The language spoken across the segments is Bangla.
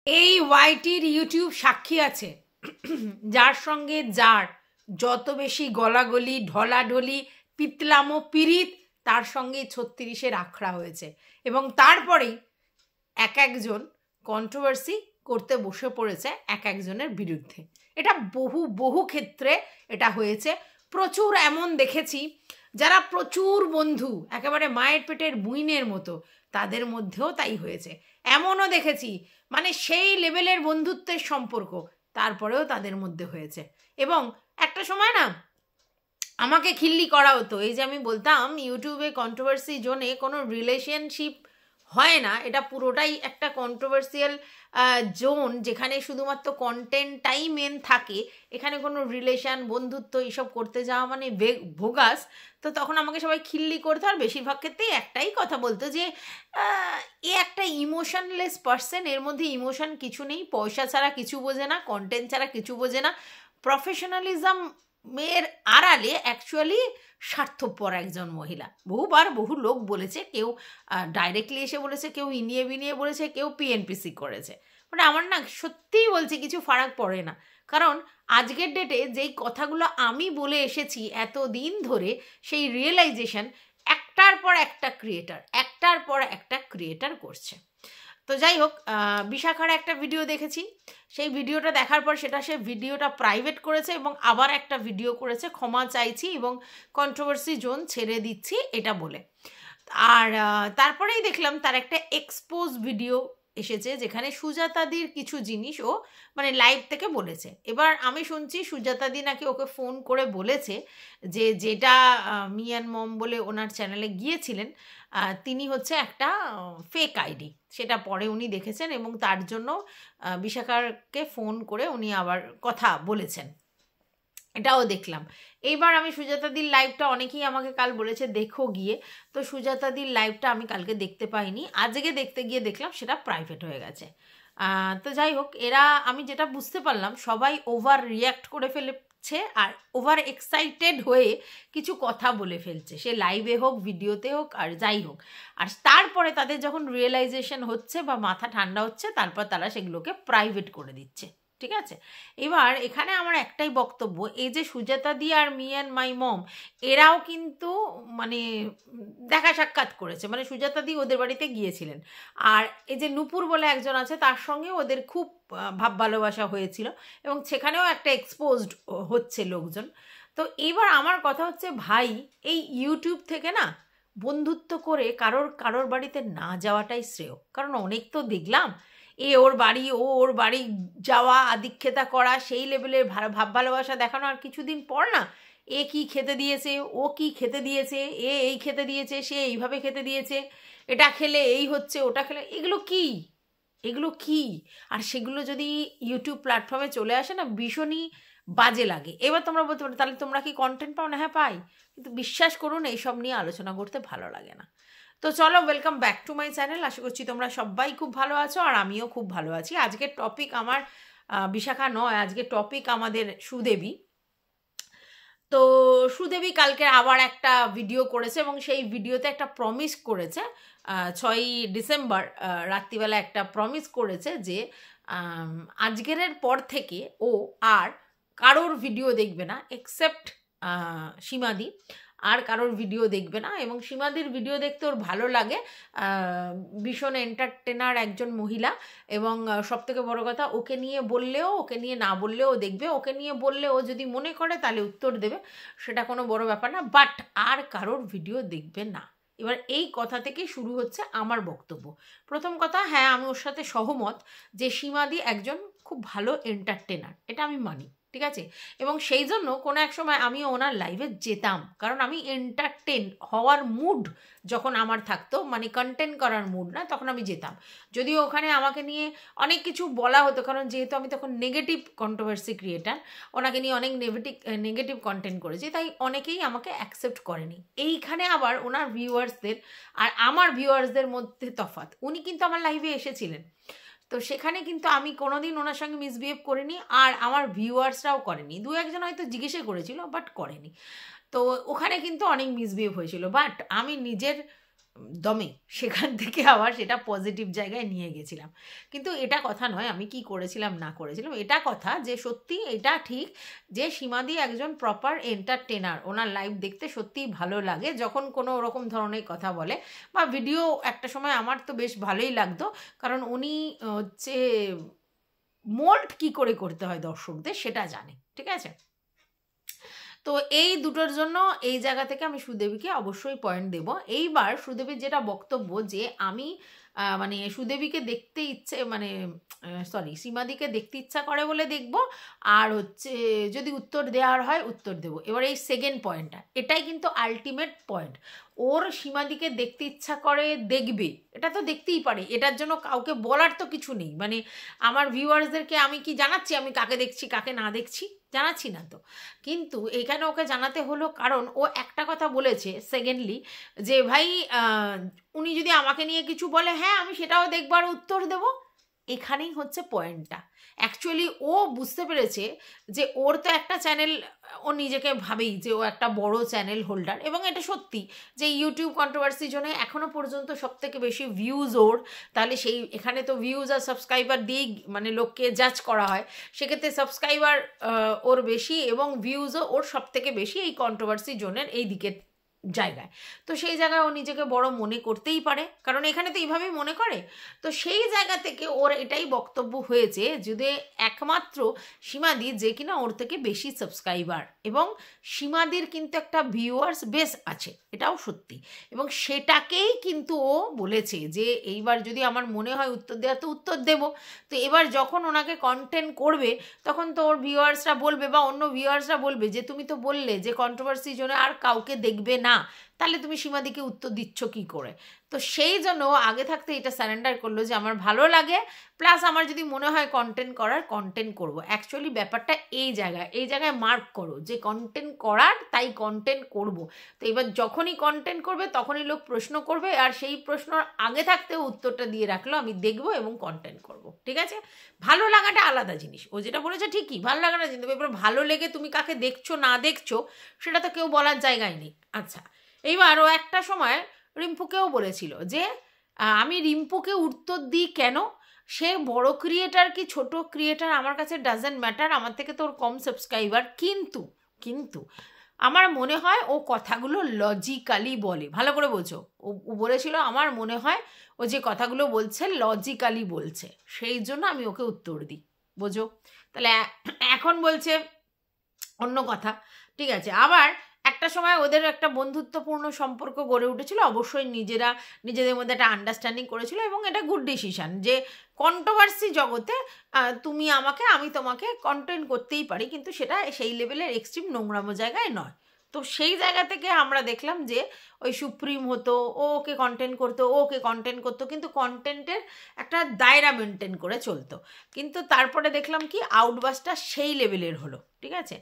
এই ওয়াইটির ইউটিউব সাক্ষী আছে, যার সঙ্গে যার যত বেশি গলাগলি ঢলাঢলি পিতলামো পিরিত তার সঙ্গে 36-এর আখড়া হয়েছে। এবং তারপরেই এক একজন কন্ট্রোভার্সি করতে বসে পড়েছে এক একজনের বিরুদ্ধে। এটা বহু বহু ক্ষেত্রে এটা হয়েছে। প্রচুর এমন দেখেছি যারা প্রচুর বন্ধু, একেবারে মায়ের পেটের বুইনের মতো, তাদের মধ্যেও তাই হয়েছে। এমনও দেখেছি মানে সেই লেভেলের বন্ধুত্বের সম্পর্ক, তারপরেও তাদের মধ্যে হয়েছে। এবং একটা সময় না আমাকে খিল্লি করা হতো, এই যে আমি বলতাম ইউটিউবে কন্ট্রোভার্সি জোনে কোনো রিলেশনশিপ হয় না, এটা পুরোটাই একটা কন্ট্রোভার্সিয়াল জোন যেখানে শুধুমাত্র কন্টেন্টটাই মেন থাকে, এখানে কোনো রিলেশন বন্ধুত্ব এইসব করতে যাওয়া মানে ভোগাস। তো তখন আমাকে সবাই খিল্লি করতো, আর বেশিরভাগ ক্ষেত্রেই একটাই কথা বলতো যে এ একটা ইমোশনলেস পার্সন, এর মধ্যে ইমোশন কিছু নেই, পয়সা ছাড়া কিছু বোঝে না, কন্টেন্ট ছাড়া কিছু বোঝে না, প্রফেশনালিজম মেয়ের আড়ালে অ্যাকচুয়ালি স্বার্থপর একজন মহিলা। বহুবার বহু লোক বলেছে, কেউ ডাইরেক্টলি এসে বলেছে, কেউ ইনিয়ে বিনিয়ে বলেছে, কেউ পিএনপিসি করেছে। মানে আমার না সত্যিই বলছি কিছু ফারাক পড়ে না, কারণ আজকের ডেটে যেই কথাগুলো আমি বলে এসেছি এত দিন ধরে, সেই রিয়েলাইজেশন একটার পর একটা ক্রিয়েটার করছে। তো যাই হোক, বিশাখার একটা ভিডিও দেখেছি, সেই ভিডিওটা দেখার পর সে ভিডিওটা প্রাইভেট করেছে এবং আবার একটা ভিডিও করেছে ক্ষমা চাইছি এবং কন্ট্রোভার্সি জোন ছেড়ে দিচ্ছি এটা বলে। আর তারপরেই দেখলাম তার একটা এক্সপোজ ভিডিও এসেছে যেখানে সুজাতাদির কিছু জিনিস ও মানে লাইভ থেকে বলেছে। এবার আমি শুনছি সুজাতাদি নাকি ওকে ফোন করে বলেছে যে যেটা মিয়ান মম বলে ওনার চ্যানেলে গিয়েছিলেন, তিনি হচ্ছে একটা ফেক আইডি, সেটা পরে উনি দেখেছেন এবং তার জন্য বিশাখাকে ফোন করে উনি আবার কথা বলেছেন, এটাও দেখলাম। এইবার আমি সুজাতাদির লাইভটা, অনেকেই আমাকে কাল বলেছে দেখো গিয়ে, তো সুজাতাদির লাইভটা আমি কালকে দেখতে পাইনি, আজকে দেখতে গিয়ে দেখলাম সেটা প্রাইভেট হয়ে গেছে। তো যাই হোক, এরা আমি যেটা বুঝতে পারলাম সবাই ওভার রিয়্যাক্ট করে ফেলেছে আর ওভার এক্সাইটেড হয়ে কিছু কথা বলে ফেলছে, সে লাইভে হোক ভিডিওতে হোক আর যাই হোক। আর তারপরে তাদের যখন রিয়েলাইজেশন হচ্ছে বা মাথা ঠান্ডা হচ্ছে, তারপর তারা সেগুলোকে প্রাইভেট করে দিচ্ছে। ঠিক আছে, এবার এখানে আমার একটাই বক্তব্য, এই যে সুজাতাদি আর মি অ্যান্ড মাই মম এরাও কিন্তু মানে দেখা সাক্ষাৎ করেছে, মানে সুজাতাদি ওদের বাড়িতে গিয়েছিলেন, আর এই যে নূপুর বলে একজন আছে তার সঙ্গে ওদের খুব ভাব ভালোবাসা হয়েছিল এবং সেখানেও একটা এক্সপোজড হচ্ছে লোকজন। তো এবার আমার কথা হচ্ছে, ভাই এই ইউটিউব থেকে না বন্ধুত্ব করে কারোর বাড়িতে না যাওয়াটাই শ্রেয়, কারণ অনেক তো দেখলাম এ ওর বাড়ি ও ওর বাড়ি যাওয়া, আদিক্ষেতা করা, সেই লেভেলের ভাব ভালোবাসা দেখানো, আর কিছুদিন পর না এ কি খেতে দিয়েছে, ও কি খেতে দিয়েছে, এ এই খেতে দিয়েছে, সে এইভাবে খেতে দিয়েছে, এটা খেলে এই হচ্ছে, ওটা খেলে, এগুলো কি? আর সেগুলো যদি ইউটিউব প্ল্যাটফর্মে চলে আসে না, ভীষণই বাজে লাগে। এবার তোমরা বলতে পারো তাহলে তোমরা কি কন্টেন্ট পাও না? হ্যাঁ পাই, কিন্তু বিশ্বাস করুন এইসব নিয়ে আলোচনা করতে ভালো লাগে না। তো চলো, welcome back to my channel. আশা করছি তোমরা সবাই খুব ভালো আছো আর আমিও খুব ভালো আছি। আজকের টপিক আমার বিশাখা নয়, আজকের টপিক আমাদের সুদেবী। তো সুদেবী কালকে আবার একটা ভিডিও করেছে এবং সেই ভিডিওতে একটা প্রমিস করেছে, 6ই ডিসেম্বর রাত্রিবেলা একটা প্রমিস করেছে যে আজকের পর থেকে ও আর কারোর ভিডিও দেখবে না এক্সেপ্ট সীমাদি, আর কারোর ভিডিও দেখবে না। এবং সীমাদির ভিডিও দেখতে ওর ভালো লাগে, ভীষণ এন্টারটেনার একজন মহিলা, এবং সবথেকে বড় কথা ওকে নিয়ে বললেও ওকে নিয়ে না বললেও দেখবে, ওকে নিয়ে বললে ও যদি মনে করে তাহলে উত্তর দেবে, সেটা কোনো বড় ব্যাপার না, বাট আর কারোর ভিডিও দেখবে না। এবার এই কথা থেকে শুরু হচ্ছে আমার বক্তব্য। প্রথম কথা, হ্যাঁ আমি ওর সাথে সহমত যে সীমাদি একজন খুব ভালো এন্টারটেনার, এটা আমি মানি, ঠিক আছে। এবং সেই জন্য কোনো এক সময় আমি ওনার লাইভে যেতাম, কারণ আমি এন্টারটেন হওয়ার মুড যখন আমার থাকতো, মানে কন্টেন্ট করার মুড না, তখন আমি যেতাম। যদিও ওখানে আমাকে নিয়ে অনেক কিছু বলা হতো, কারণ যেহেতু আমি তখন নেগেটিভ কন্ট্রোভার্সি ক্রিয়েটার, ওনাকে নিয়ে অনেক নেগেটিভ কন্টেন্ট করেছি, তাই অনেকেই আমাকে অ্যাকসেপ্ট করেনি। এইখানে আবার ওনার ভিউয়ার্সদের আর আমার ভিউয়ার্সদের মধ্যে তফাৎ, উনি কিন্তু আমার লাইভে এসেছিলেন, তো সেখানে কিন্তু আমি কোনোদিন ওনার সঙ্গে মিসবিহেভ করিনি, আর আমার ভিউয়ার্সরাও করেনি, দু একজন হয়তো জিজ্ঞেসে করেছিল বাট করেনি। তো ওখানে কিন্তু অনেক মিসবিহেভ হয়েছিল, বাট আমি নিজের দমে, সেখান থেকে আবার সেটা পজিটিভ জায়গায় নিয়ে গেছিলাম। কিন্তু এটা কথা নয় আমি কি করেছিলাম না করেছিলাম, এটা কথা যে সত্যি এটা ঠিক যে সীমাদি একজন প্রপার এন্টারটেনার। ওনার লাইভ দেখতে সত্যিই ভালো লাগে যখন কোনো ওরকম ধরনের কথা বলে বা ভিডিও। একটা সময় আমার তো বেশ ভালোই লাগতো, কারণ উনি হচ্ছে মোল্ড কি করে করতে হয় দর্শকদের সেটা জানে, ঠিক আছে। তো এই দুটোর জন্য এই জায়গা থেকে আমি সুদেবীকে অবশ্যই পয়েন্ট দেব। এইবার সুদেবীর যেটা বক্তব্য যে আমি মানে সুদেবীকে দেখতে ইচ্ছে মানে সরি সীমাদিকে দেখতে ইচ্ছা করে বলে দেখব, আর হচ্ছে যদি উত্তর দেওয়ার হয় উত্তর দেব। এবার এই সেকেন্ড পয়েন্টটা, এটাই কিন্তু আলটিমেট পয়েন্ট। ওর সীমাদিকে দেখতে ইচ্ছা করে দেখবে, এটা তো দেখতেই পারে, এটার জন্য কাউকে বলার তো কিছু নেই। মানে আমার ভিউয়ার্সদেরকে আমি কি জানাচ্ছি আমি কাকে দেখছি কাকে না দেখছি? জানাচ্ছি না তো। কিন্তু এখানে ওকে জানাতে হলো কারণ ও একটা কথা বলেছে সেকেন্ডলি, যে ভাই উনি যদি আমাকে নিয়ে কিছু বলে হ্যাঁ আমি সেটাও দেখবো আর উত্তর দেব। এখানেই হচ্ছে পয়েন্টটা। অ্যাকচুয়ালি ও বুঝতে পেরেছে যে ওর তো একটা চ্যানেল, ও নিজেকে ভাবেই যে ও একটা বড় চ্যানেল হোল্ডার, এবং এটা সত্যি যে ইউটিউব কন্ট্রোভার্সির জন্য এখনও পর্যন্ত সবথেকে বেশি ভিউজ ওর। তাহলে সেই এখানে তো ভিউজ আর সাবস্ক্রাইবার দিয়েই মানে লোককে জাজ করা হয়, সেক্ষেত্রে সাবস্ক্রাইবার ওর বেশি এবং ভিউজও ওর সবথেকে বেশি এই কন্ট্রোভার্সি জোনের এই দিকের জায়গায়। তো সেই জায়গায় ও নিজেকে বড় মনে করতেই পারে, কারণ এখানে তো এইভাবেই মনে করে। তো সেই জায়গা থেকে ওর এটাই বক্তব্য হয়েছে যদি একমাত্র সীমাদি যে কিনা ওর থেকে বেশি সাবস্ক্রাইবার, এবং সীমাদির কিন্তু একটা ভিউয়ার্স বেস আছে, এটাও সত্যি। এবং সেটাকেই কিন্তু ও বলেছে যে এইবার যদি আমার মনে হয় উত্তর দেওয়া তো উত্তর দেব। তো এবার যখন ওনাকে কন্টেন্ট করবে তখন তো ওর ভিউয়ার্সরা বলবে বা অন্য ভিউয়ার্সরা বলবে যে তুমি তো বললে যে কন্ট্রোভার্সি জন্য আর কাউকে দেখবে না, তাহলে তুমি সীমাদিকে উত্তর দিচ্ছ কি করে? তো সেই জন্য আগে থাকতে এটা স্যারেন্ডার করলো যে আমার ভালো লাগে, প্লাস আমার যদি মনে হয় কন্টেন্ট করার কন্টেন্ট করব। অ্যাকচুয়ালি ব্যাপারটা এই জায়গায় মার্ক করো যে কন্টেন্ট করার তাই কন্টেন্ট করব। তো এবার যখনই কন্টেন্ট করবে তখনই লোক প্রশ্ন করবে, আর সেই প্রশ্নর আগে থাকতেও উত্তরটা দিয়ে রাখলো আমি দেখবো এবং কন্টেন্ট করব, ঠিক আছে। ভালো লাগাটা আলাদা জিনিস, ও যেটা বলেছে ঠিকই, ভালো লাগাটা জিনিস। এবার ভালো লেগে তুমি কাকে দেখছো না দেখছো সেটা তো কেউ বলার জায়গায় নেই। আচ্ছা, এইবার ও একটা সময় রিম্পুকেও বলেছিল যে আমি রিম্পুকে উত্তর দিই কেন, সে বড় ক্রিয়েটার কি ছোট ক্রিয়েটার আমার কাছে ডাজেন্ট ম্যাটার, আমার থেকে তোর কম সাবস্ক্রাইবার, কিন্তু কিন্তু আমার মনে হয় ও কথাগুলো লজিক্যালি বলে। ভালো করে বোঝো, ও বলেছিল আমার মনে হয় ও যে কথাগুলো বলছে লজিক্যালি বলছে, সেই জন্য আমি ওকে উত্তর দিই। বোঝো? তাহলে এখন বলছে অন্য কথা, ঠিক আছে। আবার একটা সময় ওদের একটা বন্ধুত্বপূর্ণ সম্পর্ক গড়ে উঠেছিল, অবশ্যই নিজেদের মধ্যে একটা আন্ডারস্ট্যান্ডিং করেছিল, এবং এটা গুড ডিসিশন যে কন্ট্রোভার্সি জগতে তুমি আমাকে আমি তোমাকে কন্টেন্ট করতেই পারি, কিন্তু সেটা সেই লেভেলের এক্সট্রিম নোংরামো জায়গায় নয়। তো সেই জায়গা থেকে আমরা দেখলাম যে ওই সুপ্রিম হতো, ওকে কন্টেন্ট করতো, কিন্তু কন্টেন্টের একটা দায়রা মেনটেন করে চলতো। কিন্তু তারপরে দেখলাম কি আউটবাসটা সেই লেভেলের হলো, ঠিক আছে।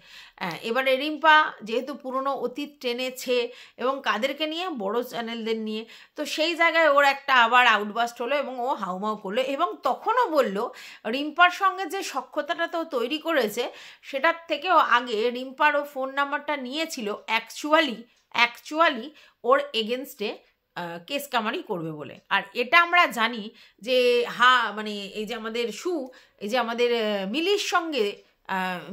এবারে রিম্পা যেহেতু পুরনো অতীত টেনেছে এবং কাদেরকে নিয়ে, বড় চ্যানেলদের নিয়ে, তো সেই জায়গায় ওর একটা আবার আউটবাস্ট হলো এবং ও হাউমাউ করলো। এবং তখনও বলল রিম্পার সঙ্গে যে সখ্যতাটা তো তৈরি করেছে সেটার থেকেও আগে রিম্পার ও ফোন নাম্বারটা নিয়েছিল অ্যাকচুয়ালি ওর এগেনস্টে কেস কামারি করবে বলে। আর এটা আমরা জানি যে মানে এই যে আমাদের এই যে আমাদের মিলির সঙ্গে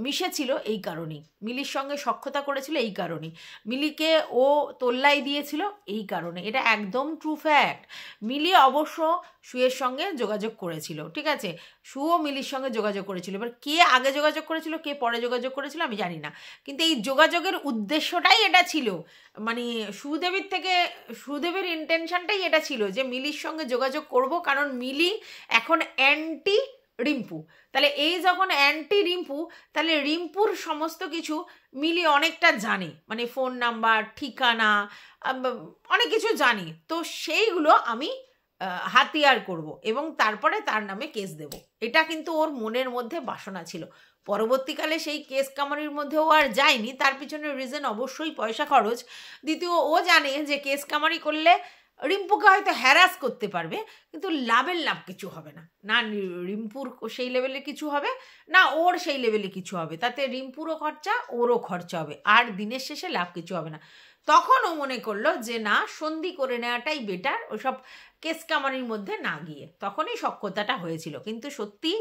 মিশেছিল এই কারণেই, মিলির সঙ্গে সখ্যতা করেছিল এই কারণেই, মিলিকে ও তোল্লাই দিয়েছিল এই কারণে। এটা একদম ট্রু ফ্যাক্ট। মিলি অবশ্য সুয়ের সঙ্গে যোগাযোগ করেছিল, ঠিক আছে, সুও মিলির সঙ্গে যোগাযোগ করেছিল। এবার কে আগে যোগাযোগ করেছিল কে পরে যোগাযোগ করেছিল আমি জানি না, কিন্তু এই যোগাযোগের উদ্দেশ্যটাই এটা ছিল, মানে সুদেবের ইন্টেনশনটাই এটা ছিল যে মিলির সঙ্গে যোগাযোগ করব, কারণ মিলি এখন অ্যান্টি রিম্পু। তাহলে এই যখন অ্যান্টি রিম্পু, তাহলে রিম্পুর সমস্ত কিছু মিলি অনেকটা জানে, মানে ফোন নাম্বার, ঠিকানা, অনেক কিছু জানি। তো সেইগুলো আমি হাতিয়ার করব এবং তারপরে তার নামে কেস দেব, এটা কিন্তু ওর মনের মধ্যে বাসনা ছিল। পরবর্তীকালে সেই কেস কামারির মধ্যেও আর যায়নি, তার পিছনে রিজন অবশ্যই পয়সা খরচ। দ্বিতীয়, ও জানে যে কেস কামারি করলে রিম্পুকে হয়তো হ্যারাস করতে পারবে, কিন্তু লাভ কিছু হবে না, না রিম্পুর সেই লেভেলে কিছু হবে না ওর সেই লেভেলে কিছু হবে, তাতে রিম্পুরও খরচা ওরও খরচা হবে, আর দিনের শেষে লাভ কিছু হবে না। তখন ও মনে করলো যে না, সন্ধি করে নেওয়াটাই বেটার, ওসব কেস কামারির মধ্যে না গিয়ে। তখনই সখ্যতাটা হয়েছিল। কিন্তু সত্যি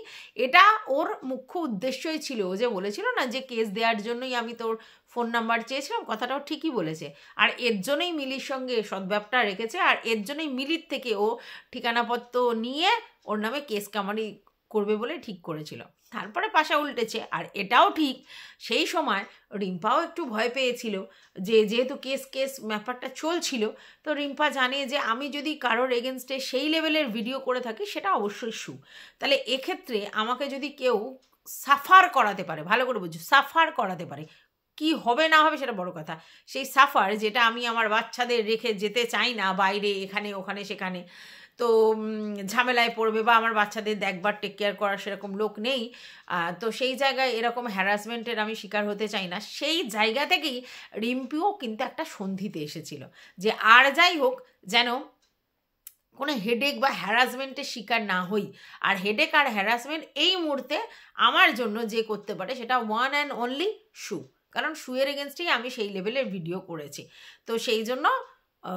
এটা ওর মুখ্য উদ্দেশ্যই ছিল। ও যে বলেছিল না যে কেস দেওয়ার জন্যই আমি তোর ফোন নাম্বার চেয়েছিলাম, কথাটাও ঠিকই বলেছে। আর এর জন্যই মিলির সঙ্গে সদ্ব্যবটা রেখেছে, আর এর জন্যই মিলির থেকে ও ঠিকানাপত্র নিয়ে ওর নামে কেস কামারি করবে বলে ঠিক করেছিল। তারপরে পাশা উল্টেছে। আর এটাও ঠিক, সেই সময় রিম্পাও একটু ভয় পেয়েছিল যে যেহেতু কেস ব্যাপারটা চলছিল, তো রিম্পা জানে যে আমি যদি কারোর এগেনস্টে সেই লেভেলের ভিডিও করে থাকি সেটা অবশ্যই শু। তাহলে এক্ষেত্রে আমাকে যদি কেউ সাফার করাতে পারে, ভালো করে বুঝছো, সাফার করাতে পারে, কি হবে না হবে সেটা বড় কথা, সেই সাফার যেটা আমি আমার বাচ্চাদের রেখে যেতে চাই না বাইরে, এখানে ওখানে সেখানে, তো ঝামেলায় পড়বে বা আমার বাচ্চাদের দেখবার টেক কেয়ার করার সেরকম লোক নেই, তো সেই জায়গায় এরকম হ্যারাসমেন্টের আমি শিকার হতে চাই না। সেই জায়গা থেকেই রিম্পিও কিন্তু একটা সন্ধিতে এসেছিল যে আর যাই হোক যেন কোনো হেডেক বা হ্যারাসমেন্টের শিকার না হই। আর হেডেক আর হ্যারাসমেন্ট এই মুহূর্তে আমার জন্য যে করতে পারে সেটা ওয়ান অ্যান্ড অনলি শু, কারণ শুয়ের এগেনস্টেই আমি সেই লেভেলের ভিডিও করেছি। তো সেই জন্য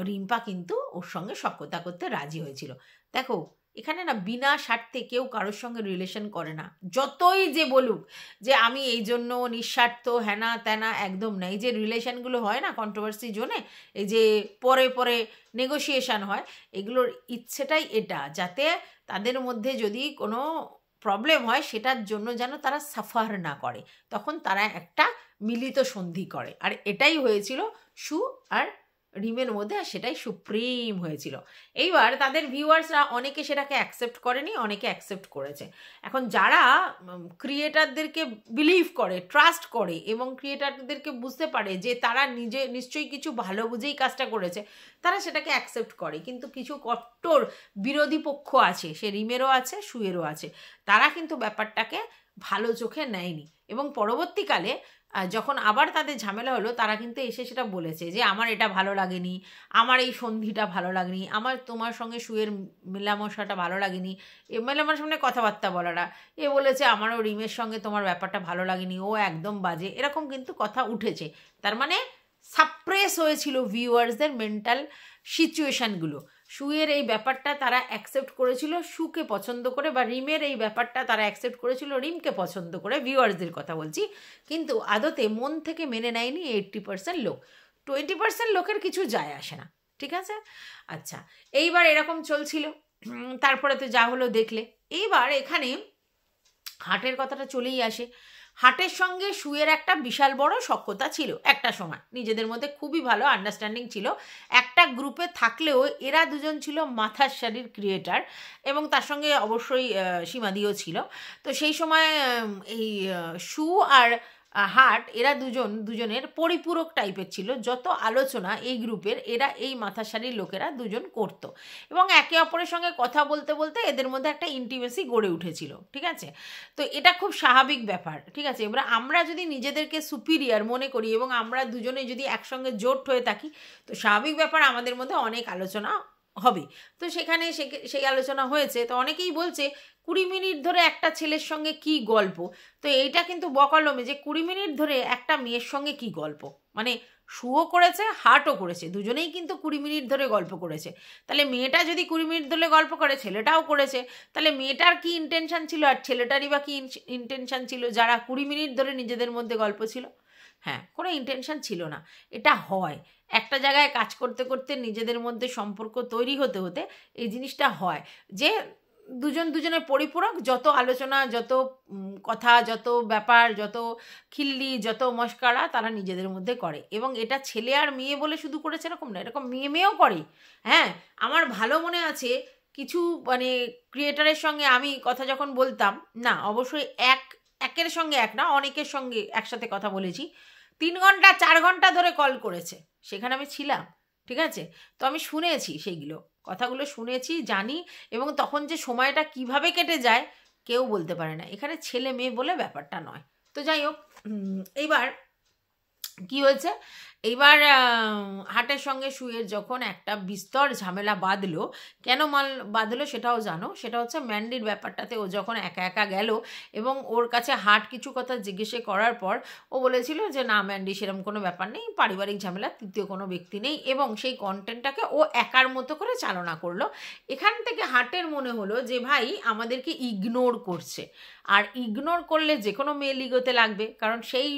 রিম্পা কিন্তু ওর সঙ্গে সখ্যতা করতে রাজি হয়েছিল। দেখো এখানে না বিনা স্বার্থে কেউ কারোর সঙ্গে রিলেশন করে না, যতই যে বলুক যে আমি এই জন্য নিঃস্বার্থ হ্যানা ত্যানা, একদম না। এই যে রিলেশনগুলো হয় না কন্ট্রোভার্সি জোনে, এই যে পরে পরে নেগোসিয়েশন হয়, এগুলোর ইচ্ছেটাই এটা, যাতে তাদের মধ্যে যদি কোনো প্রবলেম হয় সেটার জন্য যেন তারা সাফার না করে, তখন তারা একটা মিলিত সন্ধি করে। আর এটাই হয়েছিল শু আর রিমের মধ্যে, আর সেটাই সুপ্রিম হয়েছিল। এইবার তাদের ভিউয়ার্সরা অনেকে সেটাকে অ্যাকসেপ্ট করেনি, অনেকে অ্যাকসেপ্ট করেছে। এখন যারা ক্রিয়েটারদেরকে বিলিভ করে, ট্রাস্ট করে এবং ক্রিয়েটারদেরকে বুঝতে পারে যে তারা নিজে নিশ্চয়ই কিছু ভালো বুঝেই কাজটা করেছে, তারা সেটাকে অ্যাকসেপ্ট করে। কিন্তু কিছু কট্টর বিরোধী পক্ষ আছে, সে রিমেরও আছে শুয়েরও আছে, তারা কিন্তু ব্যাপারটাকে ভালো চোখে নেয়নি। এবং পরবর্তীকালে যখন আবার তাদের ঝামেলা হলো, তারা কিন্তু এসে সেটা বলেছে যে আমার এটা ভালো লাগেনি, আমার এই সন্ধিটা ভালো লাগেনি, আমার তোমার সঙ্গে শুয়ের মেলামশাটা ভালো লাগেনি, এ মেলামশা মানে কথাবার্তা বলাটা, এ বলেছে আমারও রিমের সঙ্গে তোমার ব্যাপারটা ভালো লাগেনি, ও একদম বাজে, এরকম কিন্তু কথা উঠেছে। তার মানে সাপ্রেস হয়েছিল ভিউয়ার্সদের মেন্টাল সিচুয়েশানগুলো। শুয়ের এই ব্যাপারটা তারা অ্যাকসেপ্ট করেছিল শুকে পছন্দ করে, বা রিমের এই ব্যাপারটা তারা অ্যাকসেপ্ট করেছিল রিমকে পছন্দ করে, ভিউয়ার্সদের কথা বলছি। কিন্তু আদতে মন থেকে মেনে নেয়নি 80% লোক, 20% লোকের কিছু যায় আসে না, ঠিক আছে? আচ্ছা, এইবার এরকম চলছিল। তারপরে তো যা হলো দেখলে। এইবার এখানে হাটের কথাটা চলেই আসে। হাটের সঙ্গে শুয়ের একটা বিশাল বড় সখ্যতা ছিল একটা সময়, নিজেদের মধ্যে খুবই ভালো আন্ডারস্ট্যান্ডিং ছিল। একটা গ্রুপে থাকলেও এরা দুজন ছিল মাথার শাড়ির ক্রিয়েটার, এবং তার সঙ্গে অবশ্যই সীমাদিও ছিল। তো সেই সময় এই শু আর হাট এরা দুজনের পরিপূরক টাইপের ছিল। যত আলোচনা এই গ্রুপের এরা এই মাথার শাড়ির লোকেরা দুজন করতো, এবং একে অপরের সঙ্গে কথা বলতে বলতে এদের মধ্যে একটা ইন্টিমেসি গড়ে উঠেছিল, ঠিক আছে? তো এটা খুব স্বাভাবিক ব্যাপার, ঠিক আছে? এবার আমরা যদি নিজেদেরকে সুপিরিয়র মনে করি এবং আমরা দুজনে যদি একসঙ্গে জোট হয়ে থাকি, তো স্বাভাবিক ব্যাপার আমাদের মধ্যে অনেক আলোচনা হবে। তো সেখানে সেই আলোচনা হয়েছে। তো অনেকেই বলছে 20 মিনিট ধরে একটা ছেলের সঙ্গে কি গল্প। তো এইটা কিন্তু বকলমে যে 20 মিনিট ধরে একটা মেয়ের সঙ্গে কি গল্প, মানে শুও করেছে হাটও করেছে, দুজনেই কিন্তু 20 মিনিট ধরে গল্প করেছে। তাহলে মেয়েটা যদি 20 মিনিট ধরে গল্প করে, ছেলেটাও করেছে, তাহলে মেয়েটার কি ইন্টেনশন ছিল আর ছেলেটারই বা কি ইন্টেনশন ছিল যারা 20 মিনিট ধরে নিজেদের মধ্যে গল্প ছিল? হ্যাঁ, কোনো ইন্টেনশন ছিল না। এটা হয় একটা জায়গায় কাজ করতে করতে, নিজেদের মধ্যে সম্পর্ক তৈরি হতে হতে এই জিনিসটা হয় যে দুজনের পরিপূরক, যত আলোচনা, যত কথা, যত ব্যাপার, যত খিল্লি, যত মস্কারা তারা নিজেদের মধ্যে করে। এবং এটা ছেলে আর মেয়ে বলে শুধু করেছে এরকম না, এরকম মেয়েও করে। হ্যাঁ, আমার ভালো মনে আছে কিছু মানে ক্রিয়েটারের সঙ্গে আমি কথা যখন বলতাম, না অবশ্যই একের সঙ্গে এক না, অনেকের সঙ্গে একসাথে কথা বলেছি, 3 ঘন্টা 4 ঘন্টা ধরে কল করেছে, সেখানে আমি ছিলাম, ঠিক আছে? তো আমি শুনেছি, সেইগুলো কথাগুলো শুনেছি, জানি। এবং তখন যে সময়টা কিভাবে কেটে যায় কেউ বলতে পারে না। এখানে ছেলে মেয়ে বলে ব্যাপারটা নয়। তো যাই হোক, এইবার কি হয়েছে, এইবার হাটের সঙ্গে শুয়ের যখন একটা বিস্তর ঝামেলা বাঁধলো, কেন বাঁধলো সেটাও জানো, সেটা হচ্ছে ম্যান্ডির ব্যাপারটাতে ও যখন একা একা গেল এবং ওর কাছে হাট কিছু কথা জিজ্ঞেসে করার পর ও বলেছিল যে না ম্যান্ডি সেরকম কোনো ব্যাপার নেই, পারিবারিক ঝামেলা, তৃতীয় কোনো ব্যক্তি নেই, এবং সেই কন্টেন্টটাকে ও একার মতো করে চালনা করলো। এখান থেকে হাটের মনে হলো যে ভাই আমাদেরকে ইগনোর করছে, আর ইগনোর করলে যে কোনো মেয়ে লিগোতে লাগবে, কারণ সেই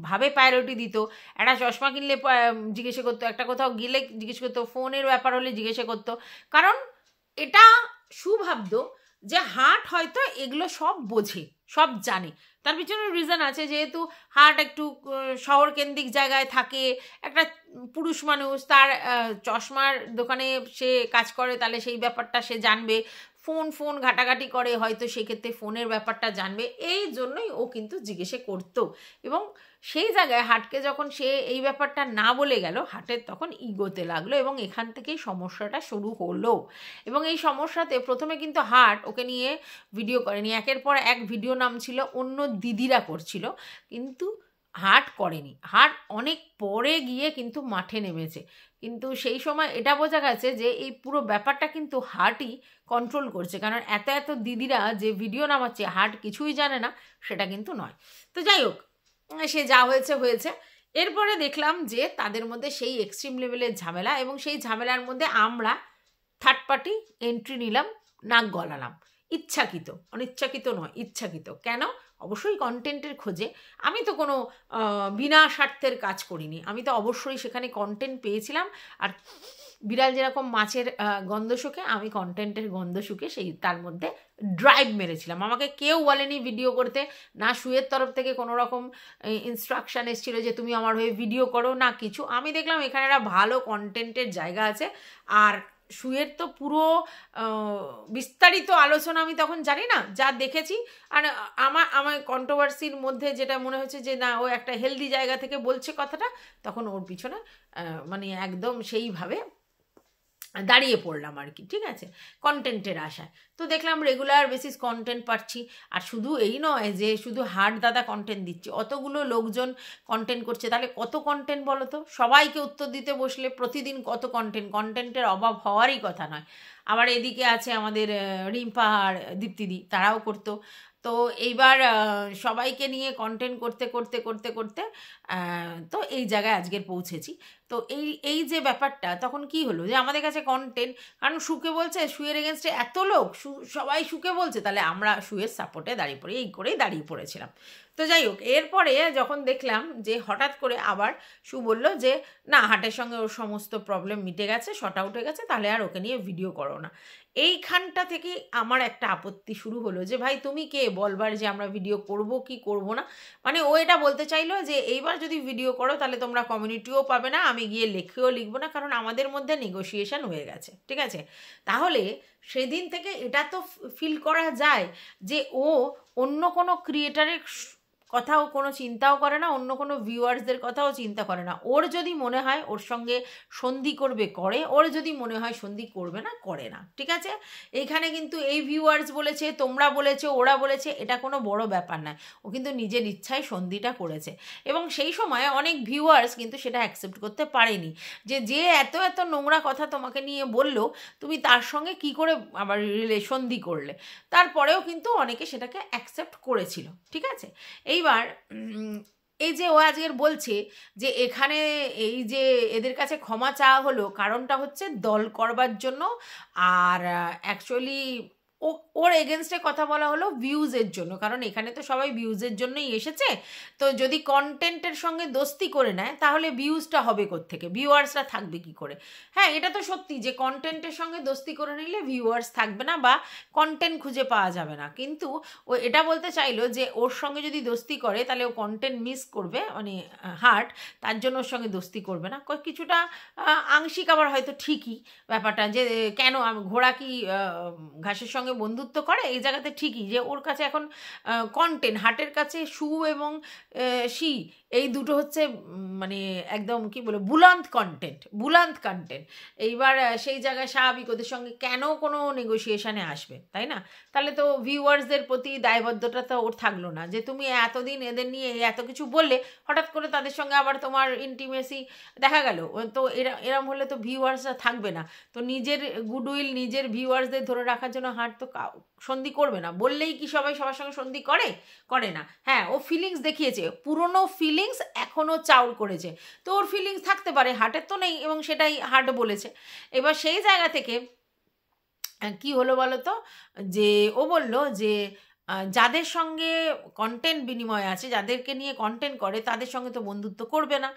ভাবে প্রায়োরিটি দিত। একটা চশমা কিনলে জিজ্ঞেস করতো, একটা কোথাও গেলে জিজ্ঞেস করতো, ফোনের ব্যাপার হলে জিজ্ঞেস করতো, কারণ এটা সুভাবত যে হাট হয়তো এগুলো সব বোঝে, সব জানে। তার পিছনে রিজন আছে, যেহেতু হাট একটু শহর কেন্দ্রিক জায়গায় থাকে, একটা পুরুষ মানুষ, তার চশমার দোকানে সে কাজ করে, তাহলে সেই ব্যাপারটা সে জানবে, ফোন ঘাটাঘাটি করে, হয়তো সেক্ষেত্রে ফোনের ব্যাপারটা জানবে, এই জন্যই ও কিন্তু জিজ্ঞেসে করতো। এবং সেই জায়গায় হাটকে যখন সে এই ব্যাপারটা না বলে গেল, হাটের তখন ইগোতে লাগলো, এবং এখান থেকেই সমস্যাটা শুরু হলো। এবং এই সমস্যাতে প্রথমে কিন্তু হাট ওকে নিয়ে ভিডিও করেনি, একের পর এক ভিডিও নামছিল, অন্য দিদিরা করছিল, কিন্তু হাট করেনি। হাট অনেক পরে গিয়ে কিন্তু মাঠে নেমেছে, কিন্তু সেই সময় এটা বোঝা গেছে যে এই পুরো ব্যাপারটা কিন্তু হাটই কন্ট্রোল করছে, কারণ এত দিদিরা যে ভিডিও নামাচ্ছে হাট কিছুই জানে না সেটা কিন্তু নয়। তো যাই হোক, সে যা হয়েছে। এরপরে দেখলাম যে তাদের মধ্যে সেই এক্সট্রিম লেভেলের ঝামেলা, এবং সেই ঝামেলার মধ্যে আমরা থার্ড পার্টি এন্ট্রি নিলাম, নাক গলালাম, ইচ্ছাকৃত, অনিচ্ছাকৃত নয়, ইচ্ছাকৃত। কেন? অবশ্যই কন্টেন্টের খোঁজে। আমি তো কোনো বিনা স্বার্থের কাজ করিনি, আমি তো অবশ্যই সেখানে কন্টেন্ট পেয়েছিলাম। আর বিড়াল যেরকম মাছের গন্ধ শুকে, আমি কন্টেন্টের গন্ধ শুকে সেই তার মধ্যে ড্রাইভ মেরেছিলাম। আমাকে কেউ বলেনি ভিডিও করতে, না শুয়ের তরফ থেকে কোনো রকম ইনস্ট্রাকশান এসেছিলো যে তুমি আমার হয়ে ভিডিও করো, না কিছু। আমি দেখলাম এখানে একটা ভালো কন্টেন্টের জায়গা আছে, আর শুয়ের তো পুরো বিস্তারিত আলোচনা আমি তখন জানি না, যা দেখেছি। আর আমার কন্ট্রোভার্সির মধ্যে যেটা মনে হচ্ছে যে না ও একটা হেলদি জায়গা থেকে বলছে কথাটা, তখন ওর পিছনে মানে একদম সেইভাবে দাঁড়িয়ে পড়লাম আর কি, ঠিক আছে, কন্টেন্টের আশায়। তো দেখলাম রেগুলার বেসিস কন্টেন্ট পাচ্ছি, আর শুধু এই নয় যে শুধু হাট দাদা কন্টেন্ট দিচ্ছে, অতগুলো লোকজন কন্টেন্ট করছে, তাহলে কত কন্টেন্ট বলো তো? সবাইকে উত্তর দিতে বসলে প্রতিদিন কত কন্টেন্টের অভাব হওয়ারই কথা নয়। আবার এদিকে আছে আমাদের রিম্পা আর দীপ্তিদি, তারাও করতো। তো এইবার সবাইকে নিয়ে কন্টেন্ট করতে তো এই জায়গায় আজকের পৌঁছেছি। তো এই যে ব্যাপারটা, তখন কি হলো যে আমাদের কাছে কন্টেন্ট, কারণ শুকে বলছে, শুয়ের এগেনস্টে এত লোক, সবাই শুকে বলছে, তাহলে আমরা শুয়ের সাপোর্টে দাঁড়িয়ে পড়ি, এই করেই দাঁড়িয়ে পড়েছিলাম। তো যাই হোক, এরপরে যখন দেখলাম যে হঠাৎ করে আবার শু বলল যে না, হাটের সঙ্গে ওর সমস্ত প্রবলেম মিটে গেছে, শর্ট আউট হয়ে গেছে, তাহলে আর ওকে নিয়ে ভিডিও করো না। এইখানটা থেকে আমার একটা আপত্তি শুরু হলো যে ভাই তুমি কে বলবার যে আমরা ভিডিও করব কি করব না? মানে ও এটা বলতে চাইলো যে এইবার যদি ভিডিও করো তাহলে তোমরা কমিউনিটিও পাবে না, আমি গিয়ে লিখবো না, কারণ আমাদের মধ্যে নেগোসিয়েশন হয়ে গেছে, ঠিক আছে। তাহলে সেদিন থেকে এটা তো ফিল করা যায় যে ও অন্য কোনো ক্রিয়েটারের কথাও কোনো চিন্তাও করে না, অন্য কোনো ভিউয়ার্সদের কথাও চিন্তা করে না। ওর যদি মনে হয় ওর সঙ্গে সন্ধি করবে করে, ওর যদি মনে হয় সন্ধি করবে না করে না, ঠিক আছে। এইখানে কিন্তু এই ভিউয়ার্স বলেছে, তোমরা বলেছে, ওরা বলেছে, এটা কোনো বড় ব্যাপার নয়। ও কিন্তু নিজের ইচ্ছায় সন্ধিটা করেছে, এবং সেই সময় অনেক ভিউয়ার্স কিন্তু সেটা অ্যাকসেপ্ট করতে পারেনি, যে এত নোংরা কথা তোমাকে নিয়ে বলল, তুমি তার সঙ্গে কি করে আবার সন্ধি করলে। তারপরেও কিন্তু অনেকে সেটাকে অ্যাকসেপ্ট করেছিল, ঠিক আছে। এইবার এই যে ও আজকের বলছে যে এখানে এই যে এদের কাছে ক্ষমা চাওয়া হলো, কারণটা হচ্ছে দল করবার জন্য, আর অ্যাকচুয়ালি ওর এগেনস্টে কথা বলা হলো ভিউজের জন্য, কারণ এখানে তো সবাই ভিউজের জন্যই এসেছে। তো যদি কন্টেন্টের সঙ্গে দোস্তি করে নেয় তাহলে ভিউজটা হবে কোত্থেকে, ভিউয়ার্সরা থাকবে কি করে? হ্যাঁ, এটা তো সত্যি যে কন্টেন্টের সঙ্গে দোস্তি করে নিলে ভিউয়ার্স থাকবে না বা কন্টেন্ট খুঁজে পাওয়া যাবে না, কিন্তু ও এটা বলতে চাইলো যে ওর সঙ্গে যদি দোস্তি করে তাহলে ও কন্টেন্ট মিস করবে, মানে হার্ট, তার জন্য ওর সঙ্গে দোস্তি করবে না। কিছুটা আংশিক আবার হয়তো ঠিকই ব্যাপারটা, যে কেন ঘোড়া কি ঘাসের সঙ্গে সঙ্গে বন্ধুত্ব করে, এই জায়গাতে ঠিকই যে ওর কাছে এখন কন্টেন্ট, হাটের কাছে শু এবং শি এই দুটো হচ্ছে মানে একদম কি বলে বুলান্ত কন্টেন্ট। এইবার সেই জায়গায় স্বাভাবিক ওদের সঙ্গে কেন কোনো নেগোসিয়েশনে আসবে, তাই না? তাহলে তো ভিউয়ার্সদের প্রতি দায়বদ্ধতা তো ওর থাকলো না, যে তুমি এতদিন এদের নিয়ে এত কিছু বললে, হঠাৎ করে তাদের সঙ্গে আবার তোমার ইন্টিমেসি দেখা গেল, তো এরম হলে তো ভিউয়ার্সরা থাকবে না। তো নিজের গুডউইল, নিজের ভিউয়ার্সদের ধরে রাখার জন্য হাট তো সন্ধি করবে না। বললেই কি সবাই সবার সঙ্গে সন্ধি করে না। হ্যাঁ, ও ফিলিংস দেখিয়েছে, পুরনো ফিলিংস এখনও চাউর করেছে, তো ওর ফিলিংস থাকতে পারে, হাটের তো নেই, এবং সেটাই হাট বলেছে। এবার সেই জায়গা থেকে কি হলো বলো তো, যে ও বলল যে যাদের সঙ্গে কন্টেন্ট বিনিময় আছে, যাদেরকে নিয়ে কন্টেন্ট করে, তাদের সঙ্গে তো বন্ধুত্ব করবে না।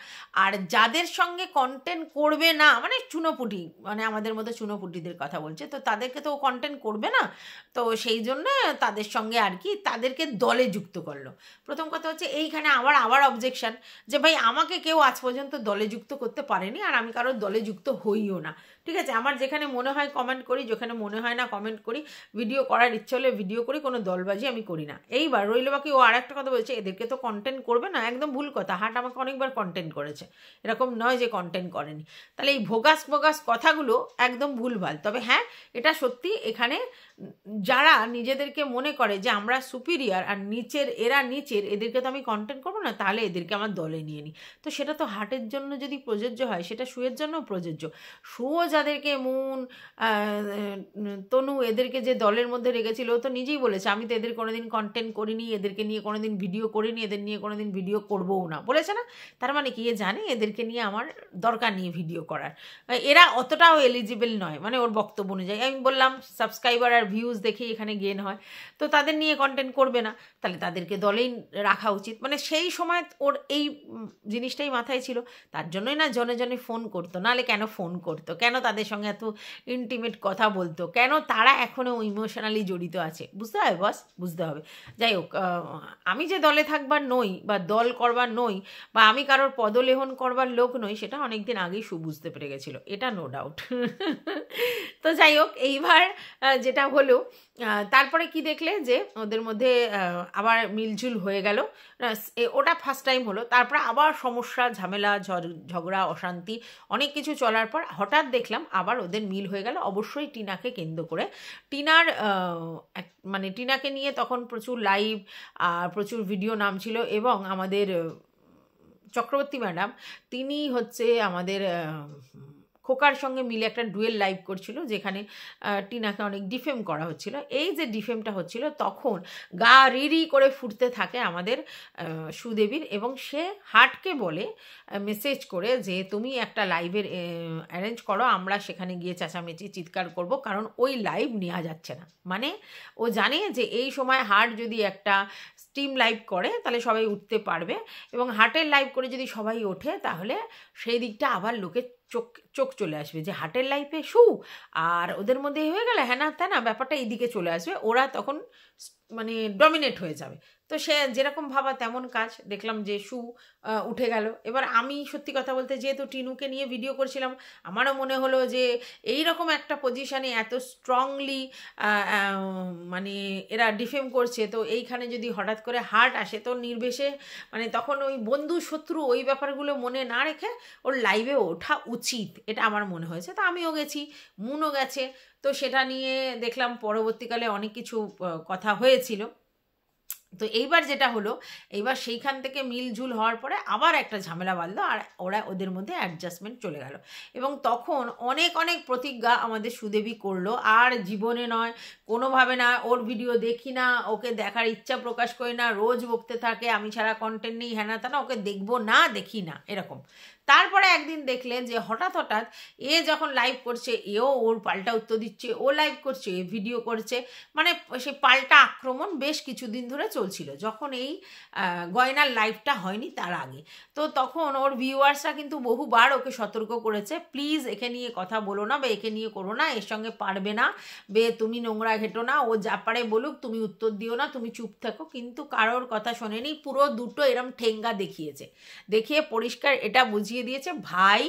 আর যাদের সঙ্গে কন্টেন্ট করবে না মানে চুনোপুটি, মানে আমাদের মতো চুনোপুটিদের কথা বলছে, তো তাদেরকে তো ও কন্টেন্ট করবে না, তো সেই জন্য তাদের সঙ্গে আর কি তাদেরকে দলে যুক্ত করলো। প্রথম কথা হচ্ছে এইখানে আবার অবজেকশন, যে ভাই আমাকে কেউ আজ পর্যন্ত দলে যুক্ত করতে পারেনি, আর আমি কারোর দলে যুক্ত হইও না, ঠিক আছে? আমার যেখানে মনে হয় কমেন্ট করি, যেখানে মনে হয় না কমেন্ট করি, ভিডিও করার ইচ্ছে হলে ভিডিও করি, কোনো দলবাজি আমি করি না। এইবার রইল বাকি ও আর একটা কথা বলছে, এদেরকে তো কন্টেন্ট করবে না, একদম ভুল কথা। হাট আমাকে অনেকবার কন্টেন্ট করেছে, এরকম নয় যে কন্টেন্ট করেনি। তাহলে এই ভোগাস কথাগুলো একদম ভুলভাল। তবে হ্যাঁ, এটা সত্যি, এখানে যারা নিজেদেরকে মনে করে যে আমরা সুপিরিয়ার আর এরা নিচের, এদেরকে তো আমি কন্টেন্ট করবো না, তাহলে এদেরকে আমার দলে নিয়ে নিই। তো সেটা তো হাটের জন্য যদি প্রযোজ্য হয়, সেটা শুয়ের জন্যও প্রযোজ্য। শুও যাদেরকে তনু এদেরকে যে দলের মধ্যে রেখেছিল, ও তো নিজেই বলেছে আমি তো এদের কোনোদিন কন্টেন্ট করিনি, এদেরকে নিয়ে কোনোদিন ভিডিও করিনি, এদের নিয়ে কোনোদিন ভিডিও করবোও না, বলেছে না? তার মানে কি, জানে এদেরকে নিয়ে আমার দরকার নেই ভিডিও করার, এরা অতটাও এলিজিবল নয়, মানে ওর বক্তব্য অনুযায়ী। আমি বললাম সাবস্ক্রাইবার আর ভিউজ দেখেই এখানে গেন হয়, তো তাদের নিয়ে কন্টেন্ট করবে না, তাহলে তাদেরকে দলেই রাখা উচিত। মানে সেই সময় ওর এই জিনিসটাই মাথায় ছিল, তার জন্যই না জনে জনে ফোন করতো, নাহলে কেন ফোন করতো, কেন তাদের সঙ্গে এত ইন্টিমেট কথা বলতো, কেন তারা এখনও ইমোশনালি জড়িত আছে, বুঝতে হবে বস, বুঝতে হবে। যাই হোক, আমি যে দলে থাকবার নই বা দল করবার নই বা আমি কারোর পদলেহন করবার লোক নই, সেটা অনেকদিন আগেই বুঝতে পেরে গেছিলো, এটা নো ডাউট। তো যাই হোক, এইবার যেটা হলো, তারপরে কি দেখলে যে ওদের মধ্যে আবার মিলঝুল হয়ে গেল, ওটা ফার্স্ট টাইম হলো। তারপরে আবার সমস্যা, ঝামেলা, ঝগড়া, অশান্তি, অনেক কিছু চলার পর হঠাৎ দেখলাম আবার ওদের মিল হয়ে গেল, অবশ্যই টিনাকে কেন্দ্র করে। মানে টিনাকে নিয়ে তখন প্রচুর লাইভ আর প্রচুর ভিডিও নামছিল, এবং আমাদের চক্রবর্তী ম্যাডাম, তিনি হচ্ছে আমাদের খোকার সঙ্গে মিলে একটা ডুয়েল লাইভ করছিল, যেখানে টিনাকে অনেক ডিফেম করা হচ্ছিল। এই যে ডিফেমটা হচ্ছিল, তখন গা রিরি করে ফুটতে থাকে আমাদের সুদেবীর, এবং সে হাটকে বলে মেসেজ করে যে তুমি একটা লাইভের অ্যারেঞ্জ করো, আমরা সেখানে গিয়ে চেঁচামেচি চিৎকার করব, কারণ ওই লাইভ নেওয়া যাচ্ছে না। মানে ও জানে যে এই সময় হাট যদি একটা স্ট্রিম লাইভ করে তাহলে সবাই উঠতে পারবে, এবং হাটের লাইভ করে যদি সবাই ওঠে তাহলে সেই দিকটা আবার লোকে চোখ চলে আসবে যে হাটের লাইফে শু, আর ওদের মধ্যে হয়ে গেলে হ্যাঁ না তাই না, ব্যাপারটা এইদিকে চলে আসবে, ওরা তখন মানে ডমিনেট হয়ে যাবে। তো সে যেরকম ভাবা তেমন কাজ, দেখলাম যে শু উঠে গেল। এবার আমি সত্যি কথা বলতে, যেহেতু টিনুকে নিয়ে ভিডিও করছিলাম, আমারও মনে হলো যে এই রকম একটা পজিশানে এত স্ট্রংলি মানে এরা ডিফেম করছে, তো এইখানে যদি হঠাৎ করে হার্ট আসে, তো নির্বেশে মানে তখন ওই বন্ধু শত্রু ওই ব্যাপারগুলো মনে না রেখে ওর লাইভে ওঠা উচিত, এটা আমার মনে হয়েছে। তো আমিও গেছি, মুনও গেছে, তো সেটা নিয়ে দেখলাম পরবর্তীকালে অনেক কিছু কথা হয়েছিল। তো এইবার যেটা হলো, এইবার সেইখান থেকে মিলঝুল হওয়ার পরে আবার একটা ঝামেলা বাঁধলো, আর ওদের মধ্যে অ্যাডজাস্টমেন্ট চলে গেল, এবং তখন অনেক প্রতিজ্ঞা আমাদের সুদেবী করলো, আর জীবনে নয়, কোনোভাবে না, ওর ভিডিও দেখি না, ওকে দেখার ইচ্ছা প্রকাশ করি না, রোজ বকতে থাকে আমি ছাড়া কন্টেন্ট নেই, হ্যাঁ না তা না, ওকে দেখবো না, দেখি না, এরকম। তারপরে একদিন দেখলেন যে হঠাৎ এ যখন লাইভ করছে, এও ওর পাল্টা উত্তর দিচ্ছে, ও লাইভ করছে, এ ভিডিও করছে, মানে সে পাল্টা আক্রমণ বেশ কিছুদিন ধরে চলছে। চলছিল যখন এই গয়নার লাইভটা হয়নি তার আগে। তো তখন ওর ভিউয়ার্সরা কিন্তু বহুবার ওকে সতর্ক করেছে, প্লিজ একে নিয়ে কথা বলো না বা একে নিয়ে করো না, এর সঙ্গে পারবে না, তুমি নোংরা ঘেটো না, ও যা পারে বলুক, তুমি উত্তর দিও না, তুমি চুপ থাকো। কিন্তু কারোর কথা শোনেনি, পুরো দুটো এরম ঠেঙ্গা দেখিয়েছে, দেখিয়ে পরিষ্কার এটা বুঝিয়ে দিয়েছে, ভাই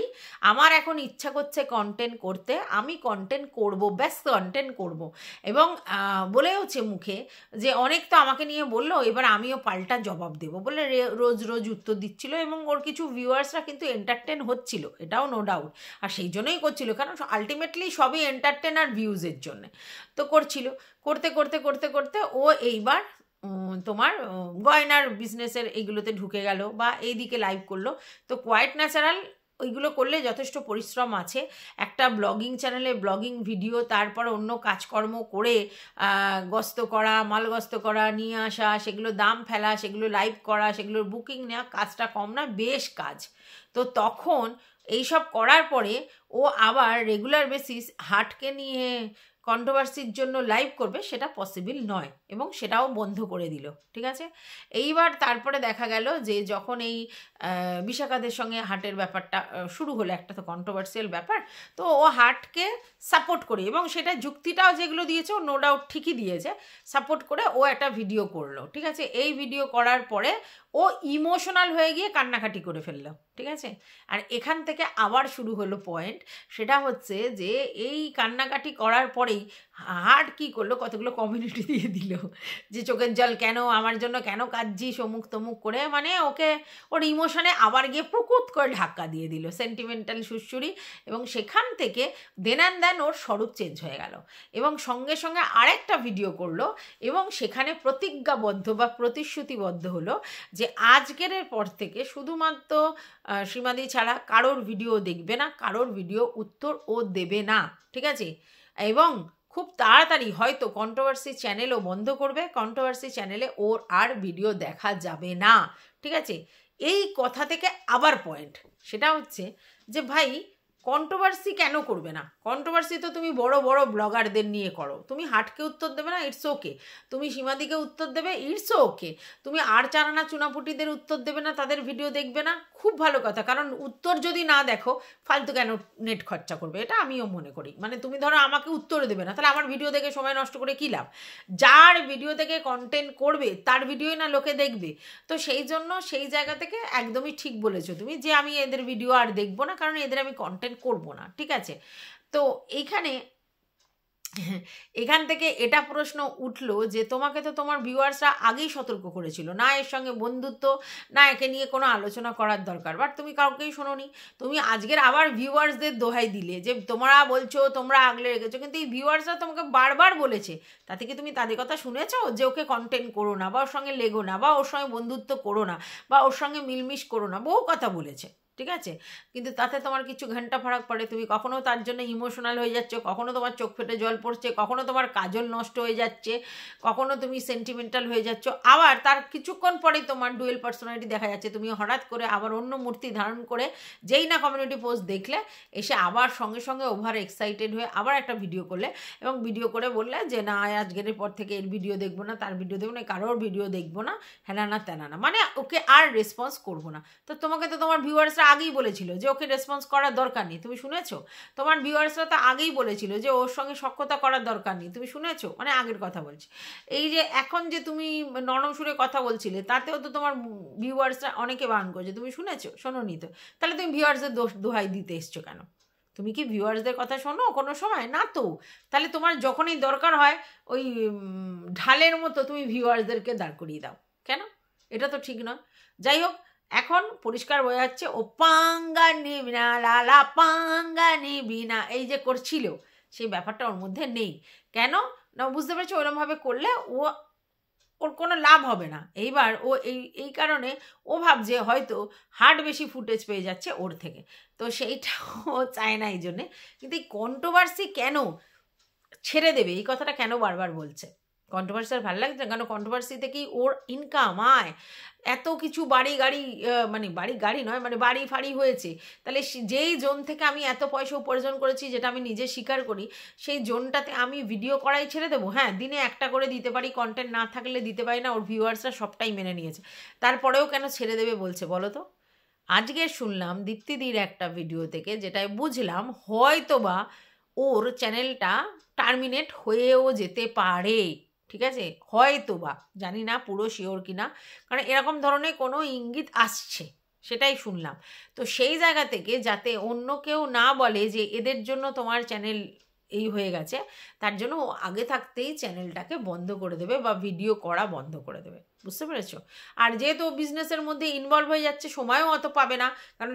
আমার এখন ইচ্ছা করছে কন্টেন্ট করতে, আমি কন্টেন্ট করব, ব্যাস কন্টেন্ট করব। এবং বলেওছে মুখে যে অনেক তো আমাকে নিয়ে বললো, এবার আমিও পাল্টা জবাব দেবো বলে রোজ রোজ উত্তর দিচ্ছিল। এবং ওর কিছু ভিউয়ার্সরা কিন্তু এন্টারটেন হচ্ছিল, এটাও নো ডাউট, আর সেই জন্যই করছিল, কারণ আলটিমেটলি সবই এন্টারটেন আর ভিউজের জন্য তো করছিল। করতে করতে করতে করতে ও এইবার তোমার গয়নার বিজনেসের এইগুলোতে ঢুকে গেল বা এইদিকে লাইভ করলো। তো কোয়াইট ন্যাচারাল ওইগুলো করলে যথেষ্ট পরিশ্রম আছে, একটা ব্লগিং চ্যানেলে ব্লগিং ভিডিও, তারপর অন্য কাজকর্ম করে গস্ত করা, মাল গস্ত করা, নিয়ে আসা, সেগুলো দাম ফেলা, সেগুলো লাইভ করা, সেগুলোর বুকিং নেওয়া, কাজটা কম না, বেশ কাজ। তো তখন এইসব করার পরে ও আবার রেগুলার বেসিস হাটকে নিয়ে কন্ট্রোভার্সির জন্য লাইভ করবে, সেটা পসিবল নয় এবং সেটাও বন্ধ করে দিল। ঠিক আছে, এইবার তারপরে দেখা গেল যে যখন এই বিশাখাদের সঙ্গে হাটের ব্যাপারটা শুরু হলো, একটা তো কন্ট্রোভার্সিয়াল ব্যাপার, তো ও হাটকে সাপোর্ট করে, এবং সেটা যুক্তিটাও যেগুলো দিয়েছে ও নো ডাউট ঠিকই দিয়েছে, সাপোর্ট করে ও একটা ভিডিও করলো। ঠিক আছে, এই ভিডিও করার পরে ও ইমোশনাল হয়ে গিয়ে কান্নাকাটি করে ফেললো। ঠিক আছে, আর এখান থেকে আবার শুরু হলো পয়েন্ট, সেটা হচ্ছে যে এই কান্নাকাটি করার পরেই হাট কী করলো, কতগুলো কমিউনিটি দিয়ে দিল যে চোখের জল কেন, আমার জন্য কেন কাঁদছিস, অমুক তমুক করে, মানে ওকে ওর ইমোশনে আবার গিয়ে প্রকুত করে ধাক্কা দিয়ে দিল, সেন্টিমেন্টাল সুরসুরি। এবং সেখান থেকে দেন অ্যান্ড দেন ওর স্বরূপ চেঞ্জ হয়ে গেল এবং সঙ্গে সঙ্গে আরেকটা ভিডিও করলো এবং সেখানে প্রতিজ্ঞাবদ্ধ বা প্রতিশ্রুতিবদ্ধ হলো যে আজকের পর থেকে শুধুমাত্র শ্রীমাদি ছাড়া কারোর ভিডিও দেখবে না, কারোর ভিডিও উত্তর ও দেবে না। ঠিক আছে, এবং খুব তাড়াতাড়ি হয়তো কন্ট্রোভার্সি চ্যানেলও বন্ধ করবে, কন্ট্রোভার্সি চ্যানেলে ওর আর ভিডিও দেখা যাবে না। ঠিক আছে, এই কথা থেকে আবার পয়েন্ট, সেটা হচ্ছে যে ভাই কন্ট্রোভার্সি কেন করবে না? কন্ট্রোভার্সি তো তুমি বড় বড় ব্লগারদের নিয়ে করো, তুমি হাটকে উত্তর দেবে না, ইটস ওকে, তুমি সীমাদিকে উত্তর দেবে, ইটস ওকে, তুমি আর চারানা চুনাপুটিদের উত্তর দেবে না, তাদের ভিডিও দেখবে না, খুব ভালো কথা, কারণ উত্তর যদি না দেখো ফালতু কেন নেট খরচা করবে, এটা আমিও মনে করি। মানে তুমি ধরো আমাকে উত্তর দেবে না, তাহলে আমার ভিডিও দেখে সময় নষ্ট করে কী লাভ? যার ভিডিও থেকে কন্টেন্ট করবে তার ভিডিওই না লোকে দেখবে। তো সেই জন্য সেই জায়গা থেকে একদমই ঠিক বলেছো তুমি যে আমি এদের ভিডিও আর দেখবো না, কারণ এদের আমি কন্টেন্ট করবো না। ঠিক আছে, তো এখান থেকে এটা প্রশ্ন উঠলো যে তোমাকে তো তোমার ভিউয়ার্সরা আগেই সতর্ক করেছিল, না এর সঙ্গে বন্ধুত্ব, না একে নিয়ে কোনো আলোচনা করার দরকার, বাট তুমি কাউকেই শোনোনি। তুমি আজকের আবার ভিউয়ার্সদের দোহাই দিলে যে তোমরা বলছো তোমরা আগলে রেখেছো, কিন্তু এই ভিউয়ার্সরা তোমাকে বারবার বলেছে, তাতে কি তুমি তাদের কথা শুনেছো যে ওকে কন্টেন্ট করো না, বা ওর সঙ্গে লেগো না, বা ওর সঙ্গে বন্ধুত্ব করো না, বা ওর সঙ্গে মিলমিশ করো না, বহু কথা বলেছে। ঠিক আছে, কিন্তু তাতে তোমার কিছু ঘন্টা ফারাক পড়ে, তুমি কখনো তার জন্য ইমোশনাল হয়ে যাচ্ছ, কখনো তোমার চোখ ফেটে জল পড়ছে, কখনো তোমার কাজল নষ্ট হয়ে যাচ্ছে, কখনো তুমি সেন্টিমেন্টাল হয়ে যাচ্ছ, আবার তার কিছুক্ষণ পরেই তোমার ডুয়েল পার্সোনালিটি দেখা যাচ্ছে, তুমি হঠাৎ করে আবার অন্য মূর্তি ধারণ করে যেই না কমিউনিটি পোস্ট দেখলে এসে আবার সঙ্গে সঙ্গে ওভার এক্সাইটেড হয়ে আবার একটা ভিডিও করলে এবং ভিডিও করে বললে যে না আজকের পর থেকে এর ভিডিও দেখবো না, তার ভিডিও দেখবো না, কারোর ভিডিও দেখবো না, হ্যানা না তেনা না, মানে ওকে আর রেসপন্স করবো না। তো তোমাকে তো তোমার ভিউয়ার্সরা আগেই বলেছিল যে ওকে রেসপন্স করার দরকার নেই, তুমি শুনেছো? তোমার ভিউয়ার্সরা তো আগেই বলেছিল যে ওর সঙ্গে সখ্যতা করার দরকার নেই, তুমি শুনেছো? মানে আগের কথা বলছি, এই যে এখন যে তুমি নরম সুরে কথা বলছিলে তাতেও তো তোমার ভিউয়ার্সরা অনেকে বারণ করেছে, তুমি শুনেছো? শোনোনি তো, তাহলে তুমি ভিউয়ার্সদের দোহাই দিতে এসছো কেন? তুমি কি ভিউয়ার্সদের কথা শোনো কোনো সময়? না তো, তাহলে তোমার যখনই দরকার হয় ওই ঢালের মতো তুমি ভিউয়ার্সদেরকে দাঁড় করিয়ে দাও কেন? এটা তো ঠিক নয়। যাই হোক, এখন পরিষ্কার বোঝা যাচ্ছে ও পাঙ্গা নিবি না, লালা পাঙ্গা নিবি না, এই যে করছিল সেই ব্যাপারটা ওর মধ্যে নেই। কেন না, বুঝতে পারছো? ওরমভাবে করলে ওর কোনো লাভ হবে না। এইবার ও এই কারণে ও ভাবছে হয়তো হার্ট বেশি ফুটেজ পেয়ে যাচ্ছে ওর থেকে, তো সেইটা ও চায় না এই জন্যে। কিন্তু এই কন্ট্রোভার্সি কেন ছেড়ে দেবে, এই কথাটা কেন বারবার বলছে? কন্ট্রোভার্সি আর ভালো লাগছে না, কারণ কন্ট্রোভার্সি থেকেই ওর ইনকাম আয়, এত কিছু বাড়ি গাড়ি, মানে বাড়ি গাড়ি নয়, মানে বাড়ি ফাড়ি হয়েছে। তাহলে যেই জোন থেকে আমি এত পয়সা উপার্জন করেছি, যেটা আমি নিজে স্বীকার করি, সেই জোনটাতে আমি ভিডিও করাই ছেড়ে দেবো? হ্যাঁ, দিনে একটা করে দিতে পারি, কন্টেন্ট না থাকলে দিতে পারি না, ওর ভিউয়ার্সরা সবটাই মেনে নিয়েছে, তারপরেও কেন ছেড়ে দেবে বলছে বলো তো? আজকে শুনলাম দীপ্তিদির একটা ভিডিও থেকে, যেটাই বুঝলাম হয়তোবা ওর চ্যানেলটা টার্মিনেট হয়েও যেতে পারে, ঠিক আছে, হয়তো বা, জানি না পুরো শিওর কিনা, কারণ এরকম ধরনের কোনো ইঙ্গিত আসছে, সেটাই শুনলাম। তো সেই জায়গা থেকে যাতে অন্য কেউ না বলে যে এদের জন্য তোমার চ্যানেল এই হয়ে গেছে, তার জন্য ও আগে থাকতেই চ্যানেলটাকে বন্ধ করে দেবে বা ভিডিও করা বন্ধ করে দেবে, বুঝতে পেরেছ? আর যেহেতু বিজনেসের মধ্যে ইনভলভ হয়ে যাচ্ছে, সময়ও অত পাবে না, কারণ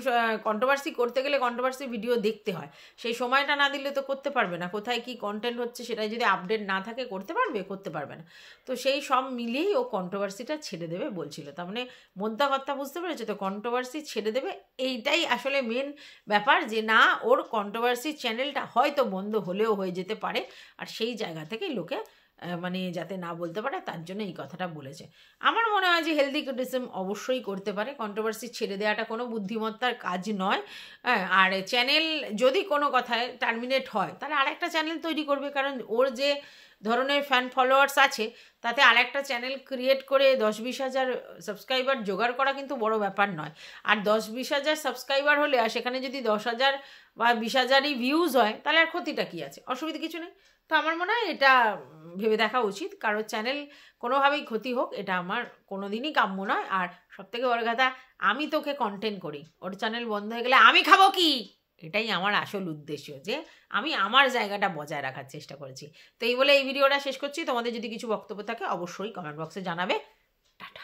কন্ট্রোভার্সি করতে গেলে কন্ট্রোভার্সি ভিডিও দেখতে হয়, সেই সময়টা না দিলে তো করতে পারবে না, কোথায় কি কন্টেন্ট হচ্ছে সেটাই যদি আপডেট না থাকে করতে পারবে না। তো সেই সব মিলিয়েই ও কন্ট্রোভার্সিটা ছেড়ে দেবে বলছিল, তার মানে মোদ্দা কথা বুঝতে পেরেছো তো? কন্ট্রোভার্সি ছেড়ে দেবে, এইটাই আসলে মেন ব্যাপার, যে না ওর কন্ট্রোভার্সি চ্যানেলটা হয়তো বন্ধ হলেও হয়ে যেতে পারে, আর সেই জায়গা থেকেই লোকে মানে যাতে না বলতে পারে তার জন্য এই কথাটা বলেছে। আমার মনে হয় যে হেলদি ক্রিটিসিজম অবশ্যই করতে পারে, কন্ট্রোভার্সি ছেড়ে দেওয়াটা কোনো বুদ্ধিমত্তার কাজ নয়। আর চ্যানেল যদি কোনো কথায় টার্মিনেট হয়, তাহলে আরেকটা চ্যানেল তৈরি করবে, কারণ ওর যে ধরনের ফ্যান ফলোয়ার্স আছে, তাতে আরেকটা চ্যানেল ক্রিয়েট করে 10-20 হাজার সাবস্ক্রাইবার জোগাড় করা কিন্তু বড় ব্যাপার নয়। আর 10-20 হাজার সাবস্ক্রাইবার হলে, আর সেখানে যদি 10,000 বা 20,000ই ভিউজ হয়, তাহলে আর ক্ষতিটা কী আছে? অসুবিধা কিছু নেই। তো আমার মনে হয় এটা ভেবে দেখা উচিত, কারোর চ্যানেল কোনোভাবেই ক্ষতি হোক এটা আমার কোনো দিনই কাম্য নয়। আর সবথেকে বড় কথা, আমি তোকে কন্টেন্ট করি, ওর চ্যানেল বন্ধ হয়ে গেলে আমি খাবো কি? এটাই আমার আসল উদ্দেশ্য, যে আমি আমার জায়গাটা বজায় রাখার চেষ্টা করেছি। তো এই বলে এই ভিডিওটা শেষ করছি। তোমাদের যদি কিছু বক্তব্য থাকে অবশ্যই কমেন্ট বক্সে জানাবে। টাটা।